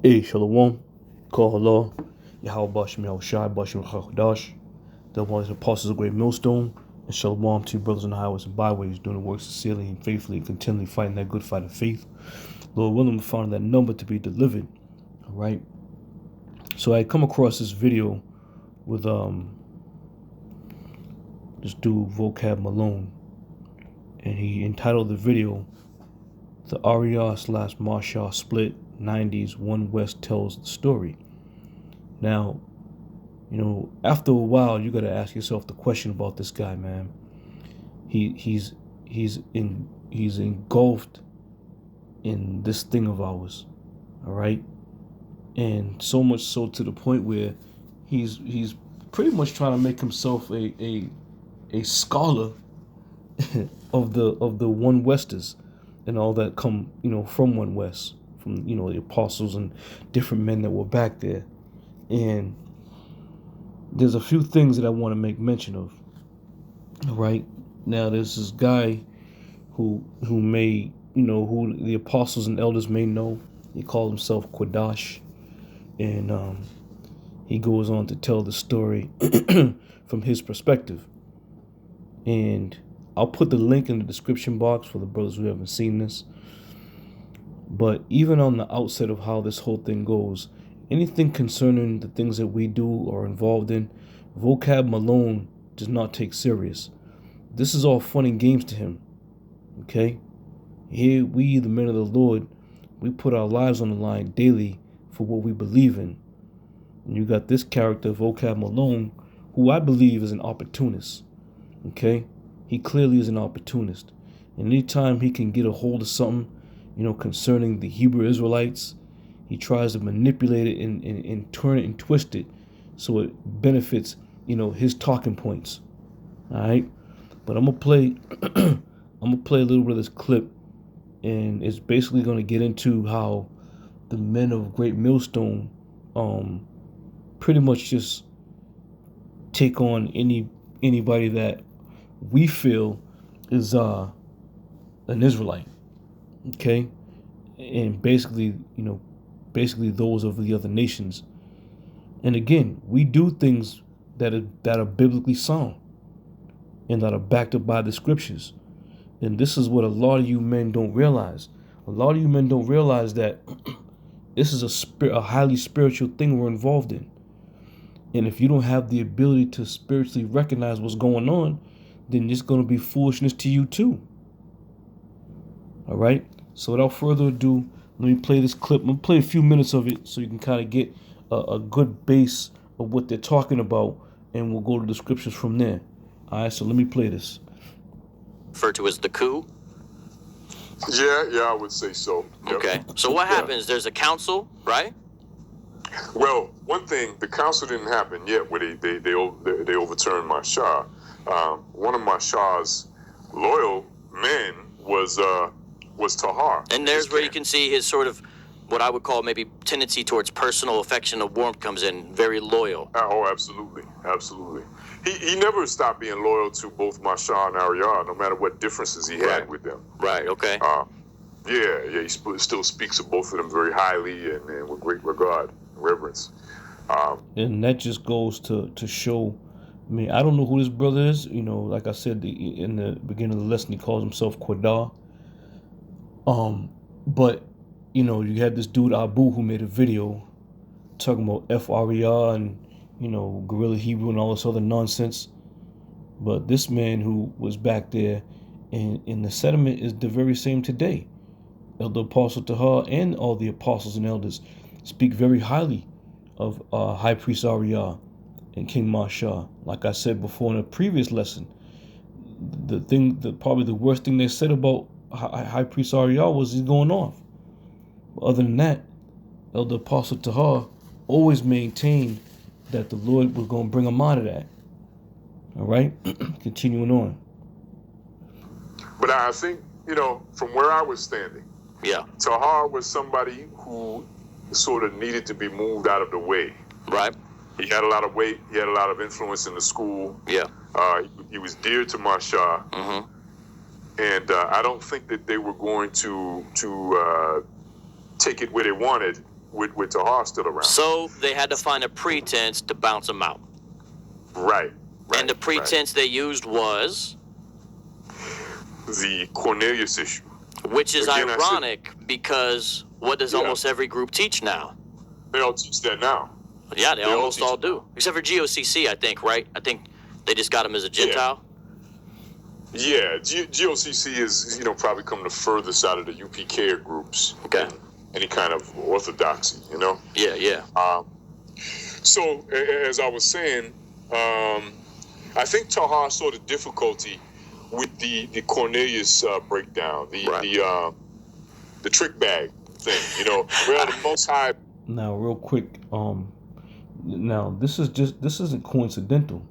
Hey, Shalom, Kohala, Yahweh Bashim Yahushai, Bashim Chachadash, the ones apostles of great millstone, and Shalom to you brothers on the highways and byways, doing the works sincerely and faithfully, and continually fighting that good fight of faith. Lord willing, we found that number to be delivered. All right. So I come across this video with this dude Vocab Malone, and he entitled the video "The Aria/Marshall Split 90s One West Tells the Story." Now, you know, after a while, you got to ask yourself the question about this guy, man. He's engulfed in this thing of ours, all right, and so much so to the point where he's pretty much trying to make himself a scholar of the One Westers and all that come, you know, from One West, from, you know, the apostles and different men that were back there. And there's a few things that I want to make mention of. All right. Now, there's this guy who may, you know, who the apostles and elders may know. He called himself Quadash. And he goes on to tell the story from his perspective. And I'll put the link in the description box for the brothers who haven't seen this. But even on the outset of how this whole thing goes, anything concerning the things that we do or involved in, Vocab Malone does not take serious. This is all fun and games to him. Okay? Here, we, the men of the Lord, we put our lives on the line daily for what we believe in. And you got this character, Vocab Malone, who I believe is an opportunist. Okay? He clearly is an opportunist. And anytime he can get a hold of something, you know, concerning the Hebrew Israelites, he tries to manipulate it and turn it and twist it so it benefits, you know, his talking points. All right? But I'm gonna play a little bit of this clip, and it's basically gonna get into how the men of Great Millstone pretty much just take on anybody that we feel is an Israelite. Okay? And basically, you know, those of the other nations. And again, we do things that are biblically sound and that are backed up by the scriptures. And this is what a lot of you men don't realize. A lot of you men don't realize that this is a highly spiritual thing we're involved in. And if you don't have the ability to spiritually recognize what's going on, then it's going to be foolishness to you too. All right? So without further ado, let me play this clip. I'm going to play a few minutes of it so you can kind of get a good base of what they're talking about, and we'll go to the scriptures from there. All right, so let me play this. Referred to as the coup? Yeah, I would say so. Yep. Okay. So what happens? There's a council, right? Well, one thing, the council didn't happen yet where they overturned Marshall. One of Marshall's loyal men was Tahar. And there's where you can see his sort of what I would call maybe tendency towards personal affection or warmth comes in, very loyal. Oh, absolutely. He never stopped being loyal to both Marshall and Ariyah, no matter what differences he had with them. Right, okay. He still speaks of both of them very highly and with great regard and reverence. And that just goes to show, I mean, I don't know who this brother is. You know, like I said in the beginning of the lesson, he calls himself Quadar. But, you know, you had this dude Abu who made a video talking about FRER and, you know, Guerrilla Hebrew and all this other nonsense. But this man who was back there in the settlement is the very same today. Elder Apostle Tahar and all the apostles and elders speak very highly of High Priest Ariyah and King Marshall. Like I said before in a previous lesson, probably the worst thing they said about High Priest Ariyah was he's going off. But other than that, Elder Apostle Tahar always maintained that the Lord was going to bring him out of that. All right? Continuing on. But I think, you know, from where I was standing, Tahar was somebody who sort of needed to be moved out of the way. Right. He had a lot of weight. He had a lot of influence in the school. Yeah. He was dear to Marshall. Mm-hmm. And I don't think that they were going to take it where they wanted with Tahar still around. So they had to find a pretense to bounce him out. Right. And the pretense they used was? The Cornelius issue. Which is ironic because what does almost every group teach now? They all teach that now. Yeah, they almost all do. Except for GOCC, I think, right? I think they just got him as a Gentile. Yeah, GOCC is, probably come the furthest out of the UPK groups. Okay. Any kind of orthodoxy, Yeah. So, as I was saying, I think Tahar saw the difficulty with the Cornelius breakdown, the trick bag thing, where the Most High. Now, real quick, now this isn't coincidental,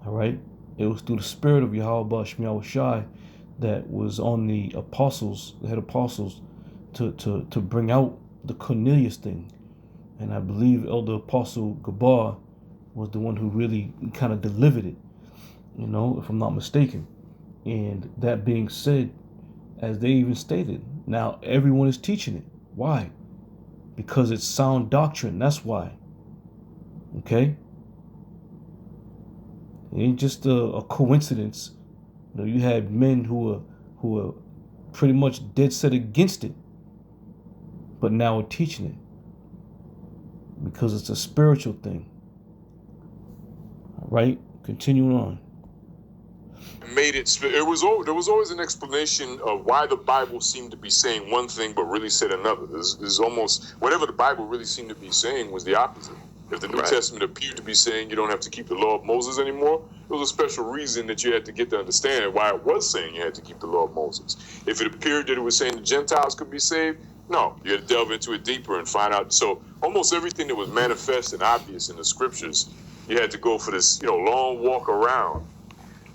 all right? It was through the spirit of Yahweh Shemiah Shai that was on the apostles, the head apostles, to bring out the Cornelius thing. And I believe Elder Apostle Gabar was the one who really kind of delivered it, if I'm not mistaken. And that being said, as they even stated, now everyone is teaching it. Why? Because it's sound doctrine. That's why. Okay? It ain't just a coincidence. You had men who are pretty much dead set against it, but now are teaching it because it's a spiritual thing. All right? Continuing on. Made it. There was always an explanation of why the Bible seemed to be saying one thing but really said another. There's almost whatever the Bible really seemed to be saying was the opposite. If the New Testament appeared to be saying you don't have to keep the law of Moses anymore, there was a special reason that you had to get to understand why it was saying you had to keep the law of Moses. If it appeared that it was saying the Gentiles could be saved, no, you had to delve into it deeper and find out. So almost everything that was manifest and obvious in the scriptures, you had to go for this, long walk around.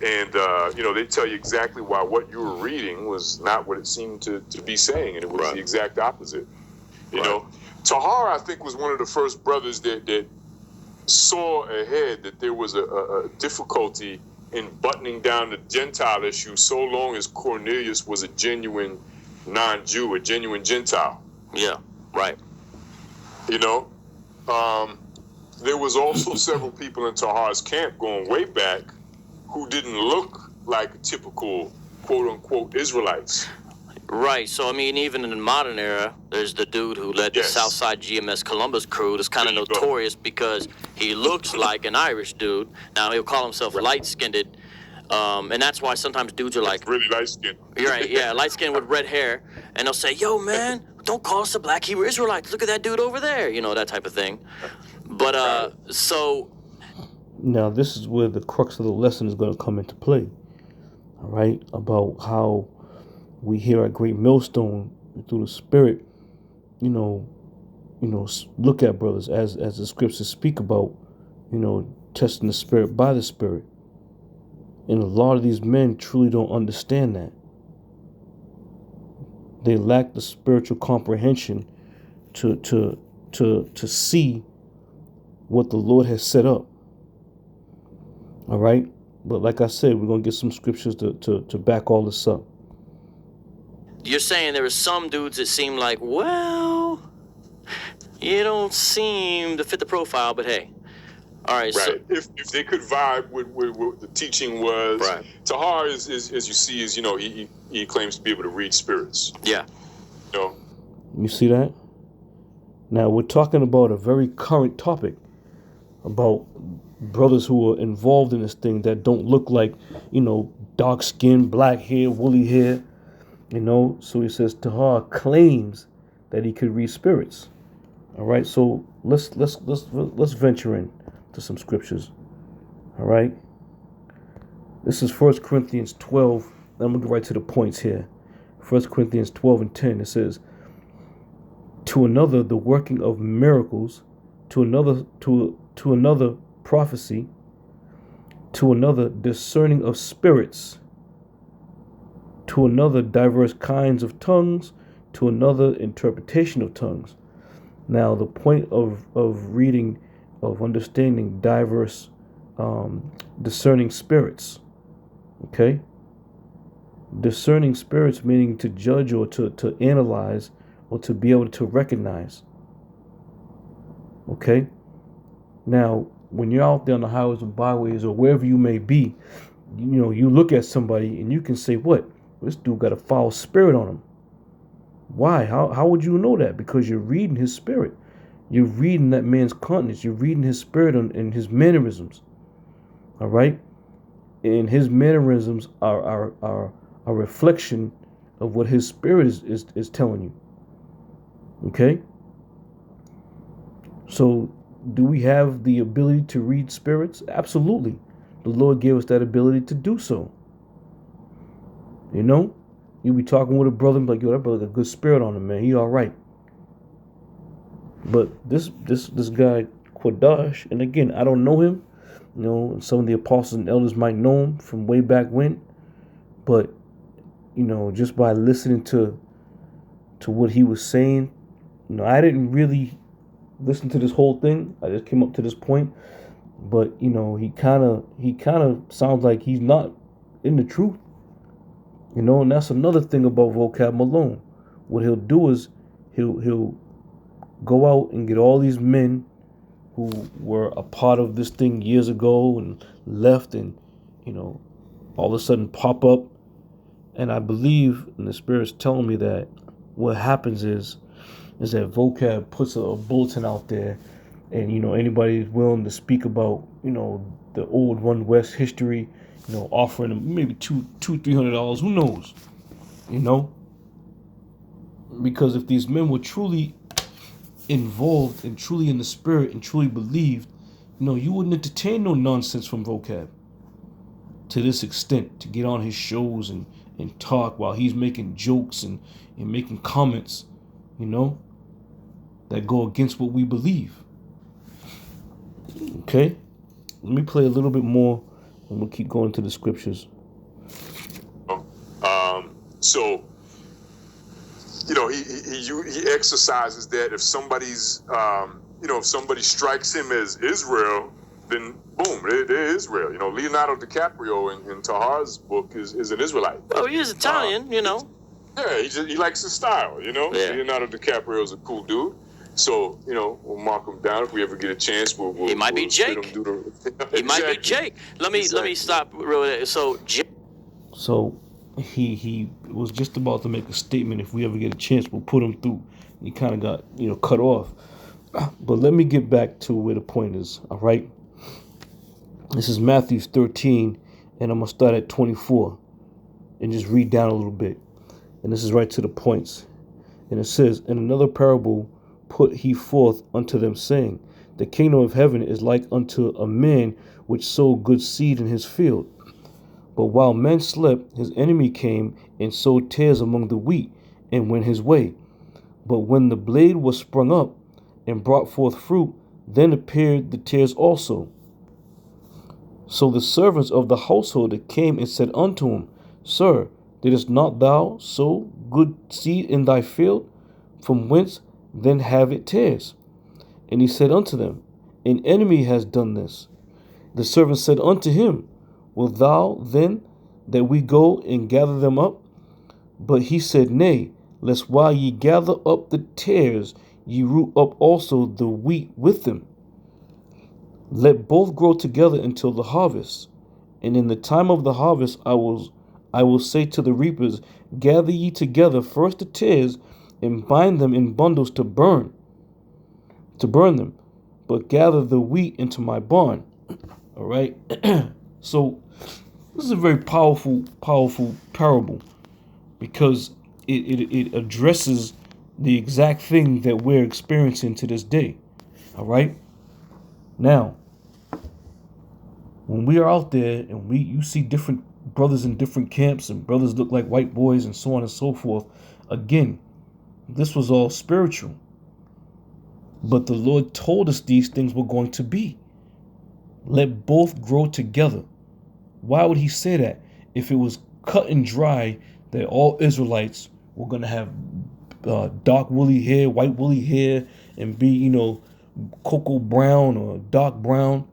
And, they tell you exactly why what you were reading was not what it seemed to be saying, and it was the exact opposite. You know, Tahar, I think, was one of the first brothers that saw ahead that there was a difficulty in buttoning down the Gentile issue so long as Cornelius was a genuine non-Jew, a genuine Gentile. Yeah, right. There was also several people in Tahar's camp going way back who didn't look like typical quote-unquote Israelites. Right. So, I mean, even in the modern era, there's the dude who led the Southside GMS Columbus crew that's kind of notorious because he looks like an Irish dude. Now, he'll call himself light-skinned, and that's why sometimes dudes are like... really light-skinned. You're right, yeah, light-skinned with red hair, and they'll say, yo, man, don't call us the Black Hebrew Israelites. Look at that dude over there, that type of thing. But, so... Now, this is where the crux of the lesson is going to come into play, all right, about how we here at Great Millstone, through the Spirit, look at brothers as the scriptures speak about, testing the Spirit by the Spirit. And a lot of these men truly don't understand that. They lack the spiritual comprehension to see what the Lord has set up. All right, but like I said, we're gonna get some scriptures to back all this up. You're saying there are some dudes that seem like, well, you don't seem to fit the profile, but hey, all right. Right. So, if they could vibe with what the teaching was, Tahar is as you see, he claims to be able to read spirits. Yeah. You see that? Now we're talking about a very current topic about brothers who are involved in this thing that don't look like, dark skin, black hair, woolly hair, So he says Tahar claims that he could read spirits. All right, so let's venture in to some scriptures. All right, this is 1 Corinthians 12. I'm gonna go right to the points here. 1 Corinthians 12 and 10. It says, "To another the working of miracles, to another prophecy, to another discerning of spirits, to another diverse kinds of tongues, to another interpretation of tongues." Now, the point of reading, of understanding diverse discerning spirits, okay? Discerning spirits meaning to judge or to analyze or to be able to recognize, Okay? Now, when you're out there on the highways and byways or wherever you may be, you look at somebody and you can say, what? This dude got a foul spirit on him. Why? How would you know that? Because you're reading his spirit. You're reading that man's countenance. You're reading his spirit and his mannerisms. All right? And his mannerisms are a reflection of what his spirit is telling you. Okay? So, do we have the ability to read spirits? Absolutely. The Lord gave us that ability to do so. You'll be talking with a brother and be like, yo, that brother got a good spirit on him, man. He all right. But this guy, Quadash, and again, I don't know him. Some of the apostles and elders might know him from way back when. But, just by listening to what he was saying, I didn't really listen to this whole thing. I just came up to this point. But, he kind of sounds like he's not in the truth. And that's another thing about Vocab Malone. What he'll do is he'll go out and get all these men who were a part of this thing years ago and left and, all of a sudden pop up. And I believe, and the Spirit's telling me that what happens is that Vocab puts a bulletin out there and, anybody is willing to speak about, the old One West history, offering them maybe $200-$300, who knows, because if these men were truly involved and truly in the spirit and truly believed, you wouldn't entertain no nonsense from Vocab to this extent, to get on his shows and talk while he's making jokes and making comments, that go against what we believe. Okay, let me play a little bit more and we'll keep going to the scriptures. So, he exercises that if somebody's, if somebody strikes him as Israel, then boom, they're Israel. Leonardo DiCaprio in Tahar's book is an Israelite. Oh, he is Italian, Yeah, he likes his style, Yeah. Leonardo DiCaprio is a cool dude. So, we'll mark him down if we ever get a chance. He might be Jake. He might be Jake. Let me stop real. So he was just about to make a statement. If we ever get a chance, we'll put him through. He kind of got cut off. But let me get back to where the point is. All right. This is Matthew 13, and I'm gonna start at 24 and just read down a little bit. And this is right to the points. And it says, "In another parable put he forth unto them, saying, The kingdom of heaven is like unto a man which sowed good seed in his field. But while men slept, his enemy came and sowed tares among the wheat, and went his way. But when the blade was sprung up and brought forth fruit, then appeared the tares also. So the servants of the householder came and said unto him, Sir, didst not thou sow good seed in thy field? From whence then have it tares? And he said unto them, An enemy has done this. The servant said unto him, Wilt thou then that we go and gather them up? But he said, Nay, lest while ye gather up the tares, ye root up also the wheat with them. Let both grow together until the harvest. And in the time of the harvest I will say to the reapers, Gather ye together first the tares, and bind them in bundles to burn them, but gather the wheat into my barn." All right. So this is a very powerful parable, because it addresses the exact thing that we're experiencing to this day. All right. Now, when we are out there and you see different brothers in different camps, and brothers look like white boys and so on and so forth, again, this was all spiritual. But the Lord told us these things were going to be. Let both grow together. Why would he say that? If it was cut and dry that all Israelites were going to have dark woolly hair, white woolly hair, and be, cocoa brown or dark brown,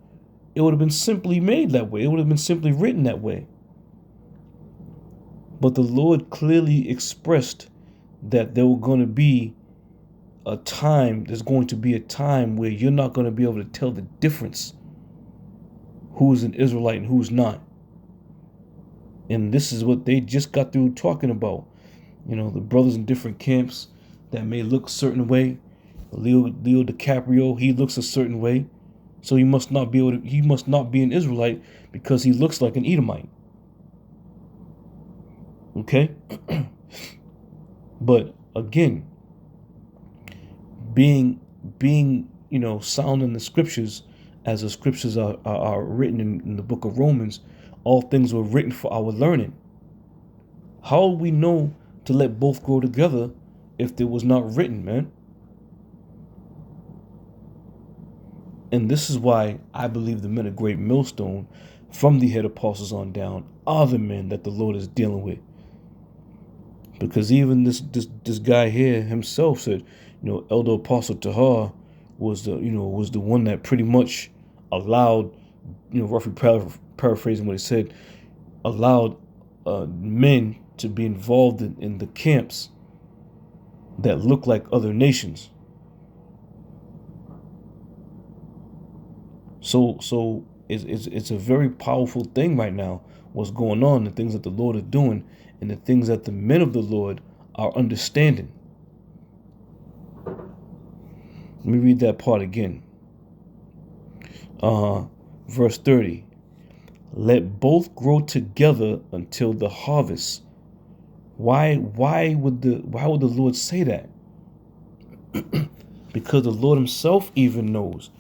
it would have been simply made that way. It would have been simply written that way. But the Lord clearly expressed that there were going to be there's going to be a time where you're not going to be able to tell the difference who's an Israelite and who's not. And this is what they just got through talking about. You know, the brothers in different camps that may look a certain way. Leo DiCaprio, he looks a certain way. So he must not be an Israelite because he looks like an Edomite. Okay? But again, being sound in the scriptures, as the scriptures are written in the book of Romans, all things were written for our learning. How do we know to let both grow together if it was not written, man? And this is why I believe the men of Great Millstone, from the head apostles on down, are the men that the Lord is dealing with. Because even this guy here himself said, Elder Apostle Tahar was the one that pretty much allowed, roughly paraphrasing what he said, allowed men to be involved in the camps that look like other nations. So it's a very powerful thing right now, what's going on, the things that the Lord is doing, and the things that the men of the Lord are understanding. Let me read that part again. Verse 30. Let both grow together until the harvest. Why would the Lord say that? Because the Lord himself even knows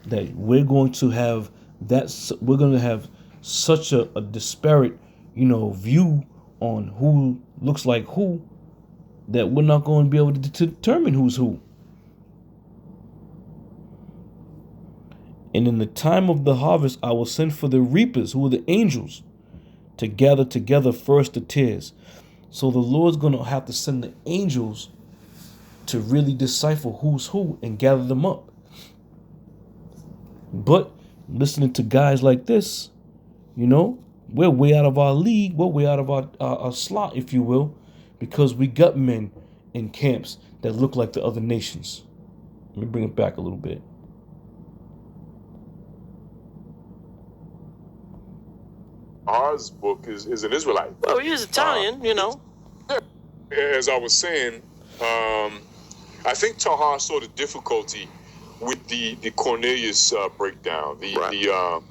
that we're going to have such a disparate, view on who looks like who, that we're not going to be able to determine who's who. And in the time of the harvest, I will send for the reapers, who are the angels, to gather together first the tares. So the Lord's going to have to send the angels to really decipher who's who and gather them up. But listening to guys like this, we're way out of our league. We're way out of our slot, if you will, because we got men in camps that look like the other nations. Let me bring it back a little bit. Ours book is an Israelite. Well, he is Italian, Yeah. As I was saying, I think Tahar saw the difficulty with the Cornelius breakdown, the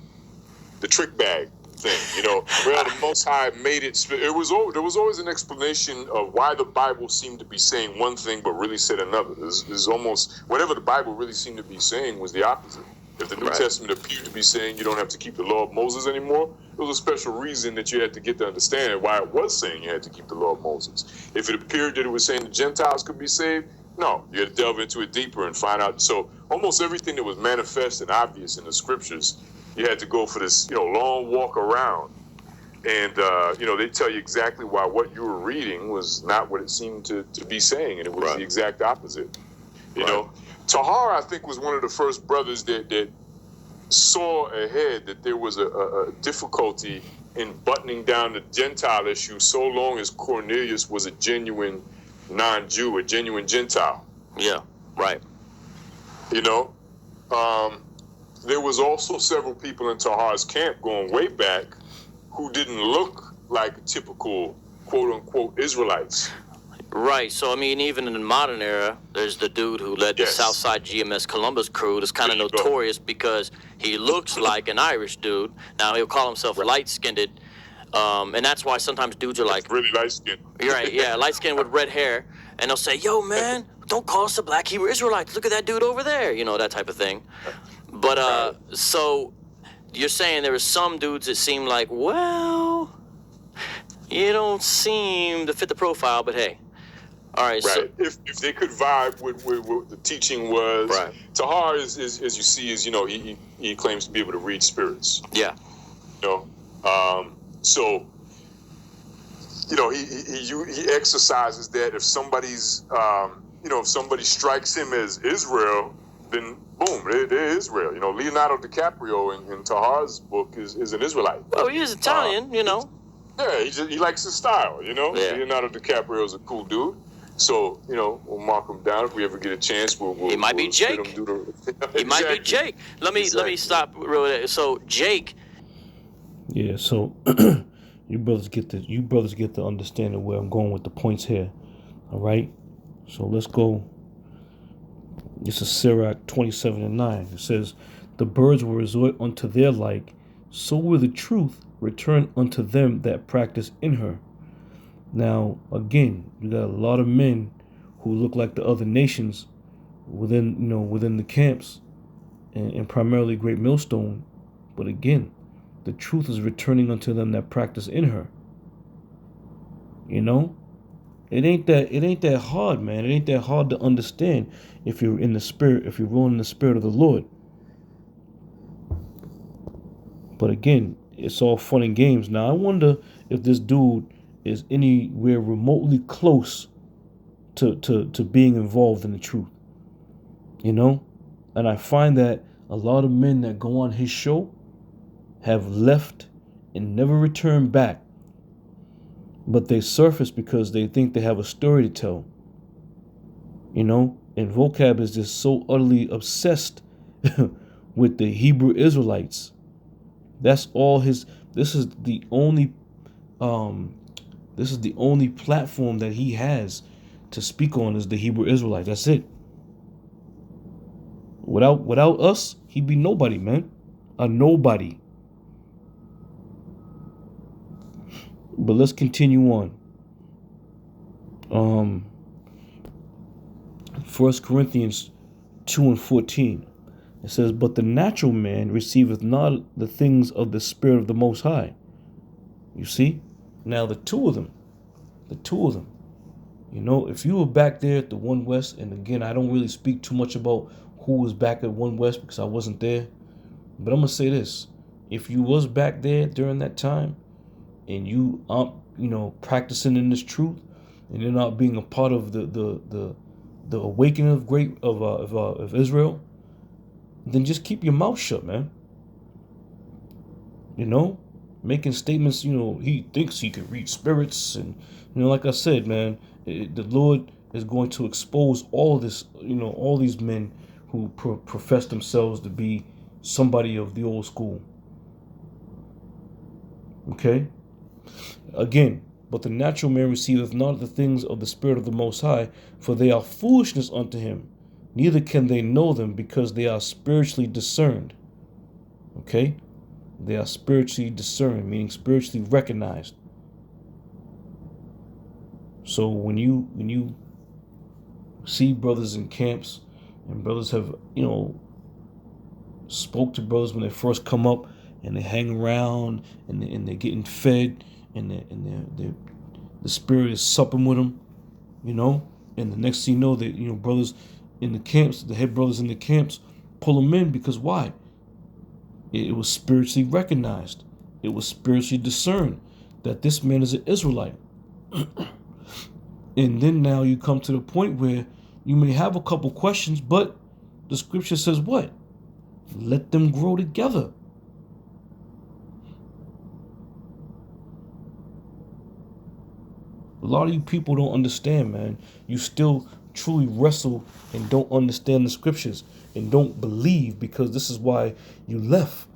trick bag thing. Where the Most High made it. There was always an explanation of why the Bible seemed to be saying one thing but really said another. There's almost whatever the Bible really seemed to be saying was the opposite. If the New Testament appeared to be saying you don't have to keep the law of Moses anymore, it was a special reason that you had to get to understand why it was saying you had to keep the law of Moses. If it appeared that it was saying the Gentiles could be saved, no, you had to delve into it deeper and find out. So almost everything that was manifest and obvious in the scriptures, you had to go for this, long walk around. And, they tell you exactly why what you were reading was not what it seemed to be saying, and it was the exact opposite. You know, Tahar, I think, was one of the first brothers that saw ahead that there was a difficulty in buttoning down the Gentile issue so long as Cornelius was a genuine non-Jew, a genuine Gentile. Yeah, right. There was also several people in Tahar's camp going way back who didn't look like typical quote-unquote Israelites. Right. So, even in the modern era, there's the dude who led the Southside GMS Columbus crew that's kind of notorious because he looks like an Irish dude. Now, he'll call himself light-skinned, and that's why sometimes dudes are like... really light-skinned. You're right, yeah, light-skinned with red hair, and they'll say, yo, man, don't call us a black Hebrew Israelites. Look at that dude over there, that type of thing. But, so, you're saying there were some dudes that seem like, well, you don't seem to fit the profile, but hey. All right. Right. So, if they could vibe with what the teaching was, Tahar is as you see, he claims to be able to read spirits. Yeah. So he exercises that. If somebody's if somebody strikes him as Israel, then boom, they're Israel. Leonardo DiCaprio in Tahar's book is an Israelite. Well, he is Italian, Yeah, he likes his style. Yeah. Leonardo DiCaprio is a cool dude. So, we'll mark him down. If we ever get a chance, He might be sit Jake. him do the... He might be Jake. Let me stop real. So Jake. Yeah. So you brothers get the understanding where I'm going with the points here. All right. So let's go. This is Sirach 27:9. It says, "The birds will resort unto their like, so will the truth return unto them that practice in her." Now, again, you got a lot of men who look like the other nations within the camps, and primarily Great Millstone. But again, the truth is returning unto them that practice in her. It ain't that hard, man. It ain't that hard to understand if you're in the spirit, if you're rolling in the spirit of the Lord. But again, it's all fun and games. Now I wonder if this dude is anywhere remotely close to being involved in the truth. And I find that a lot of men that go on his show have left and never returned back. But they surface because they think they have a story to tell. And Vocab is just so utterly obsessed with the Hebrew Israelites. That's all his. This is the only platform that he has to speak on, is the Hebrew Israelites. That's it. Without us, he'd be nobody, man. A nobody. But let's continue on. 1 Corinthians 2:14. It says, "But the natural man receiveth not the things of the Spirit of the Most High." You see? Now the two of them. If you were back there at the One West, and again, I don't really speak too much about who was back at One West because I wasn't there. But I'm going to say this. If you was back there during that time, and you aren't, practicing in this truth, and you're not being a part of the awakening of Israel, then just keep your mouth shut, man. Making statements, he thinks he can read spirits, and like I said, man, the Lord is going to expose all this, all these men who profess themselves to be somebody of the old school. Okay? Again, "But the natural man receiveth not the things of the Spirit of the Most High, for they are foolishness unto him, neither can they know them, because they are spiritually discerned." Okay? They are spiritually discerned, meaning spiritually recognized. So when you see brothers in camps, and brothers have, spoke to brothers when they first come up, and they hang around, and they're getting fed, and the Spirit is supping with them, and the next thing you know, that brothers in the camps, the head brothers in the camps, pull them in, because why? It was spiritually recognized. It was spiritually discerned that this man is an Israelite. And then now you come to the point where you may have a couple questions, but the scripture says what? Let them grow together. A lot of you people don't understand, man. You still truly wrestle and don't understand the scriptures and don't believe, because this is why you left.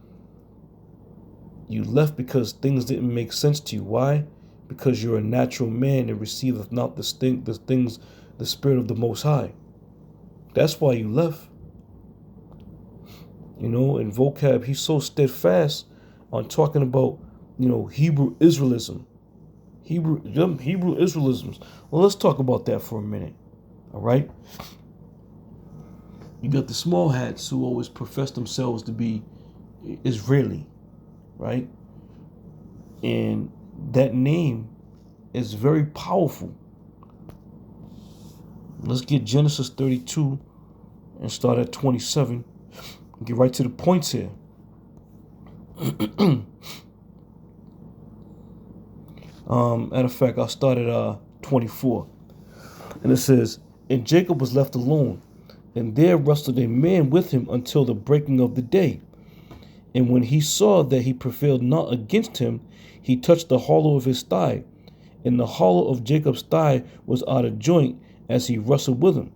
You left because things didn't make sense to you. Why? Because you're a natural man and receiveth not the things, the Spirit of the Most High. That's why you left. And Vocab, he's so steadfast on talking about, Hebrew Israelism. Hebrew Israelisms. Well, let's talk about that for a minute. All right? You got the small hats who always profess themselves to be Israeli, right? And that name is very powerful. Let's get Genesis 32 and start at 27. Get right to the points here. Matter of fact, I'll start at 24. And it says, "And Jacob was left alone, and there wrestled a man with him until the breaking of the day. And when he saw that he prevailed not against him, he touched the hollow of his thigh. And the hollow of Jacob's thigh was out of joint, as he wrestled with him.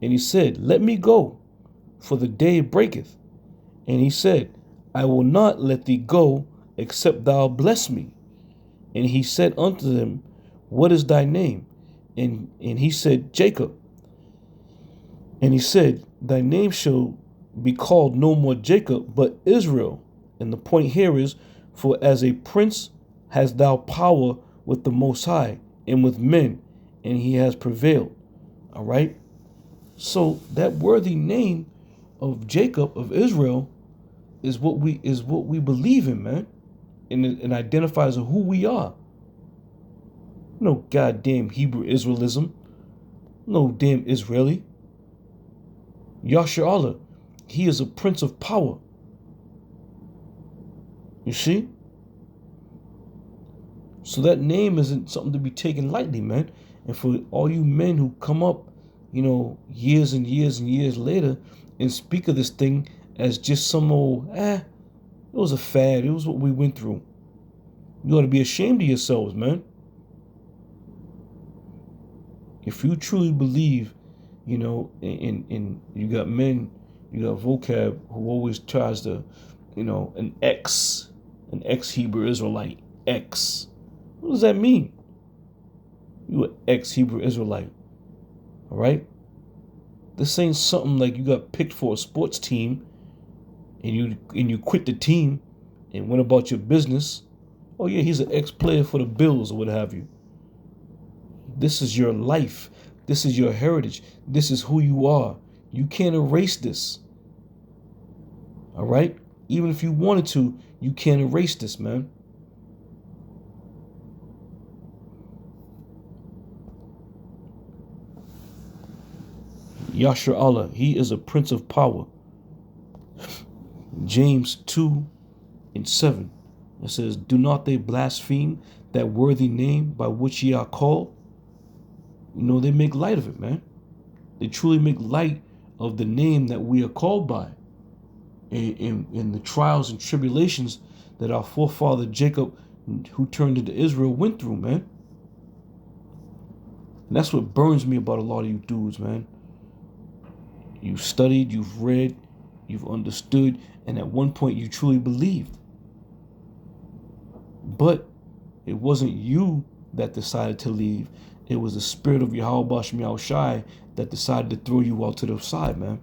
And he said, Let me go, for the day breaketh. And he said, I will not let thee go, except thou bless me. And he said unto them, What is thy name? And he said, Jacob. And he said, Thy name shall be called no more Jacob, but Israel. And the point here is, for as a prince hast thou power with the Most High and with men, and he has prevailed. All right. So that worthy name of Jacob, of Israel, is what we believe in, man, and identifies who we are. No goddamn Hebrew Israelism, no damn Israeli. Yasher Allah, he is a prince of power. You see? So that name isn't something to be taken lightly, man. And for all you men who come up, years and years and years later and speak of this thing as just some old, it was a fad. It was what we went through. You ought to be ashamed of yourselves, man. If you truly believe, and you got men, you got vocab who always tries to, an ex-Hebrew Israelite, ex. What does that mean? You an ex-Hebrew Israelite, all right? This ain't something like you got picked for a sports team and you quit the team and went about your business. Oh yeah, he's an ex-player for the Bills or what have you. This is your life. This is your heritage. This is who you are. You can't erase this. All right? Even if you wanted to, you can't erase this, man. Yasher Allah, he is a prince of power. James 2:7. It says, Do not they blaspheme that worthy name by which ye are called? They make light of it, man. They truly make light of the name that we are called by in the trials and tribulations that our forefather Jacob, who turned into Israel, went through, man. And that's what burns me about a lot of you dudes, man. You've studied, you've read, you've understood, and at one point you truly believed. But it wasn't you that decided to leave. It was the spirit of Yahweh Shem Yahushai that decided to throw you out to the side, man.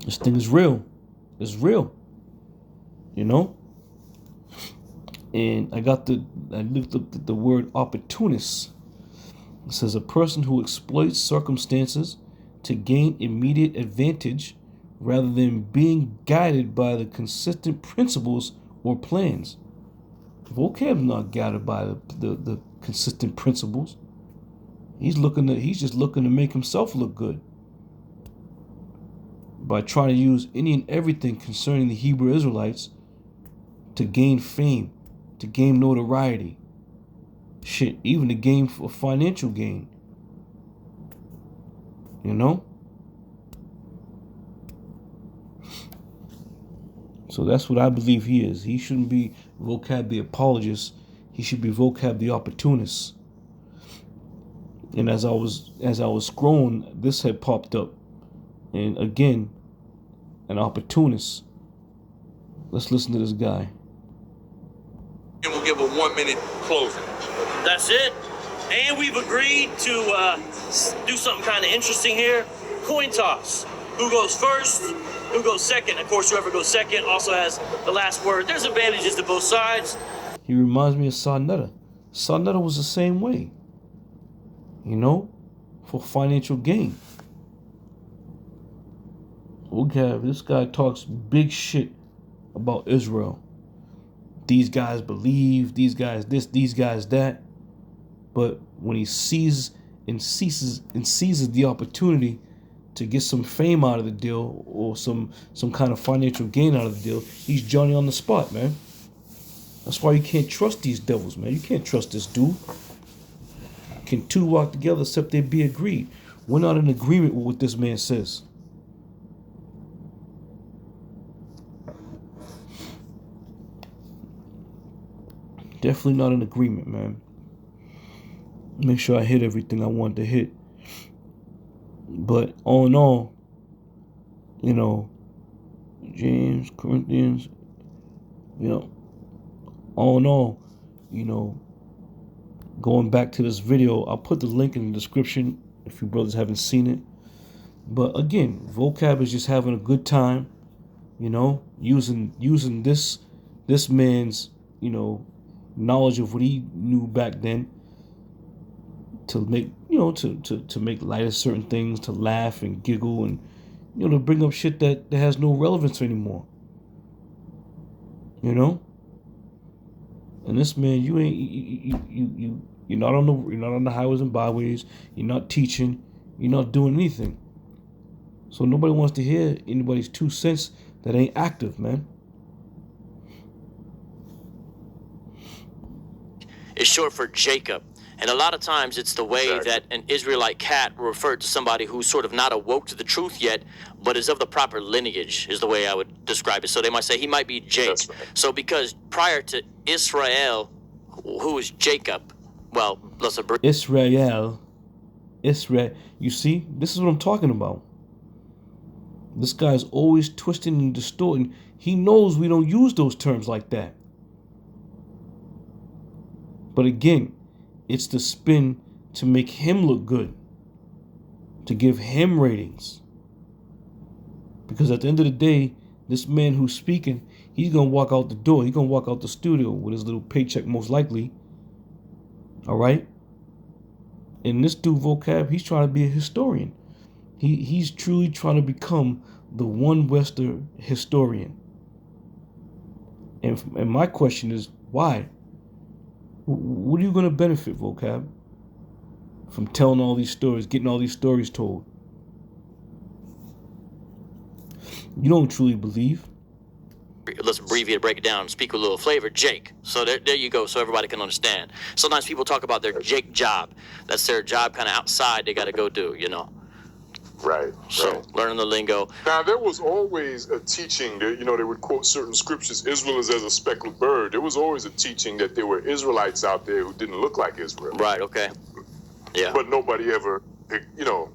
This thing is real. It's real. And I looked up the word opportunist. It says a person who exploits circumstances to gain immediate advantage rather than being guided by the consistent principles or plans. Vocab's not guided by the consistent principles. He's just looking to make himself look good by trying to use any and everything concerning the Hebrew Israelites to gain fame, to gain notoriety. Shit, even to gain for financial gain. So that's what I believe he is. He shouldn't be vocab the apologist. He should be vocab the opportunist. And as I was scrolling, this had popped up. And again, an opportunist. Let's listen to this guy. And we'll give a 1-minute closing. That's it. And we've agreed to do something kind of interesting here. Coin toss. Who goes first? Who goes second? Of course, whoever goes second also has the last word. There's advantages to both sides. He reminds me of Sarnetta. Sarnetta was the same way. For financial gain. Okay, this guy talks big shit about Israel. These guys believe, these guys this, these guys that. But when he seizes the opportunity to get some fame out of the deal or some kind of financial gain out of the deal, he's Johnny on the spot, man. That's why you can't trust these devils, man. You can't trust this dude. Can two walk together except they be agreed? We're not in agreement with what this man says. Definitely not in agreement, man. make sure I hit everything I want to hit. But all in all, you know, James, Corinthians, you know, all in all, you know, going back to this video, I'll put the link in the description if you brothers haven't seen it. But again, vocab is just having a good time, you know, using this man's, you know, knowledge of what he knew back then to make, you know, to make light of certain things, to laugh and giggle, and, you know, to bring up shit that has no relevance anymore. You know? And this man, you're not on the highways and byways, you're not teaching, you're not doing anything. So nobody wants to hear anybody's 2 cents that ain't active, man. It's short for Jacob. And a lot of times it's the way that an Israelite cat referred to somebody who's sort of not awoke to the truth yet, but is of the proper lineage, is the way I would describe it. So they might say he might be Jake. Right. So because prior to Israel, who is Jacob? Well, let's abbreviate. Israel. You see, this is what I'm talking about. This guy's always twisting and distorting. He knows we don't use those terms like that. But again, it's the spin to make him look good, to give him ratings. Because at the end of the day, this man who's speaking, he's going to walk out the door. He's going to walk out the studio with his little paycheck, most likely. All right? And this dude, vocab, he's trying to be a historian. He's truly trying to become the one Western historian. And my question is, why? What are you going to benefit, vocab, from telling all these stories, getting all these stories told? You don't truly believe. Let's abbreviate, break it down, speak with a little flavor. Jake. So there you go, so everybody can understand. Sometimes people talk about their Jake job. That's their job kind of outside they got to go do, you know. Right. So learning the lingo. Now, there was always a teaching that, you know, they would quote certain scriptures, Israel is as a speckled bird. There was always a teaching that there were Israelites out there who didn't look like Israel. Right, okay. Yeah. But nobody ever, you know,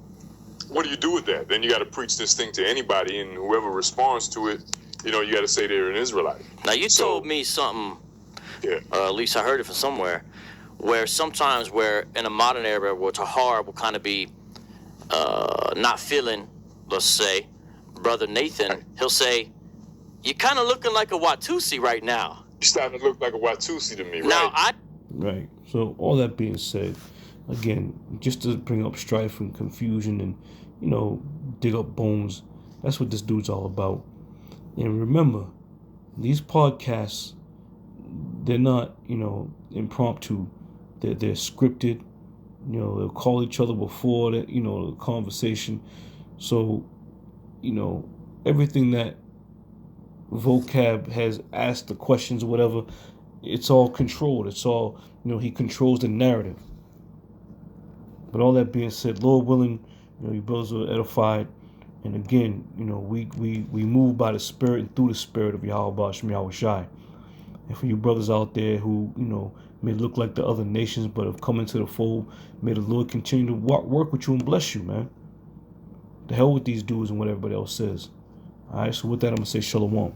what do you do with that? Then you got to preach this thing to anybody, and whoever responds to it, you know, you got to say they're an Israelite. Now, you told me something, at least I heard it from somewhere, where sometimes where in a modern era where Tahar will kind of be not feeling, let's say, Brother Nathan, he'll say, you're kind of looking like a Watusi right now. You're starting to look like a Watusi to me, now, right? Right. So all that being said, again, just to bring up strife and confusion and, you know, dig up bones, that's what this dude's all about. And remember, these podcasts, they're not, you know, impromptu. They're scripted. You know, they'll call each other before that, you know, the conversation. So, you know, everything that vocab has asked the questions or whatever, it's all controlled. It's all, you know, he controls the narrative. But all that being said, Lord willing, you know, you brothers are edified. And again, you know, we move by the Spirit and through the Spirit of Yahweh Shem Yahweh Shai. And for you brothers out there who, you know, may look like the other nations but have come into the fold, may the Lord continue to work with you and bless you, man. The hell with these dudes and what everybody else says. All right, so with that, I'm going to say shalom.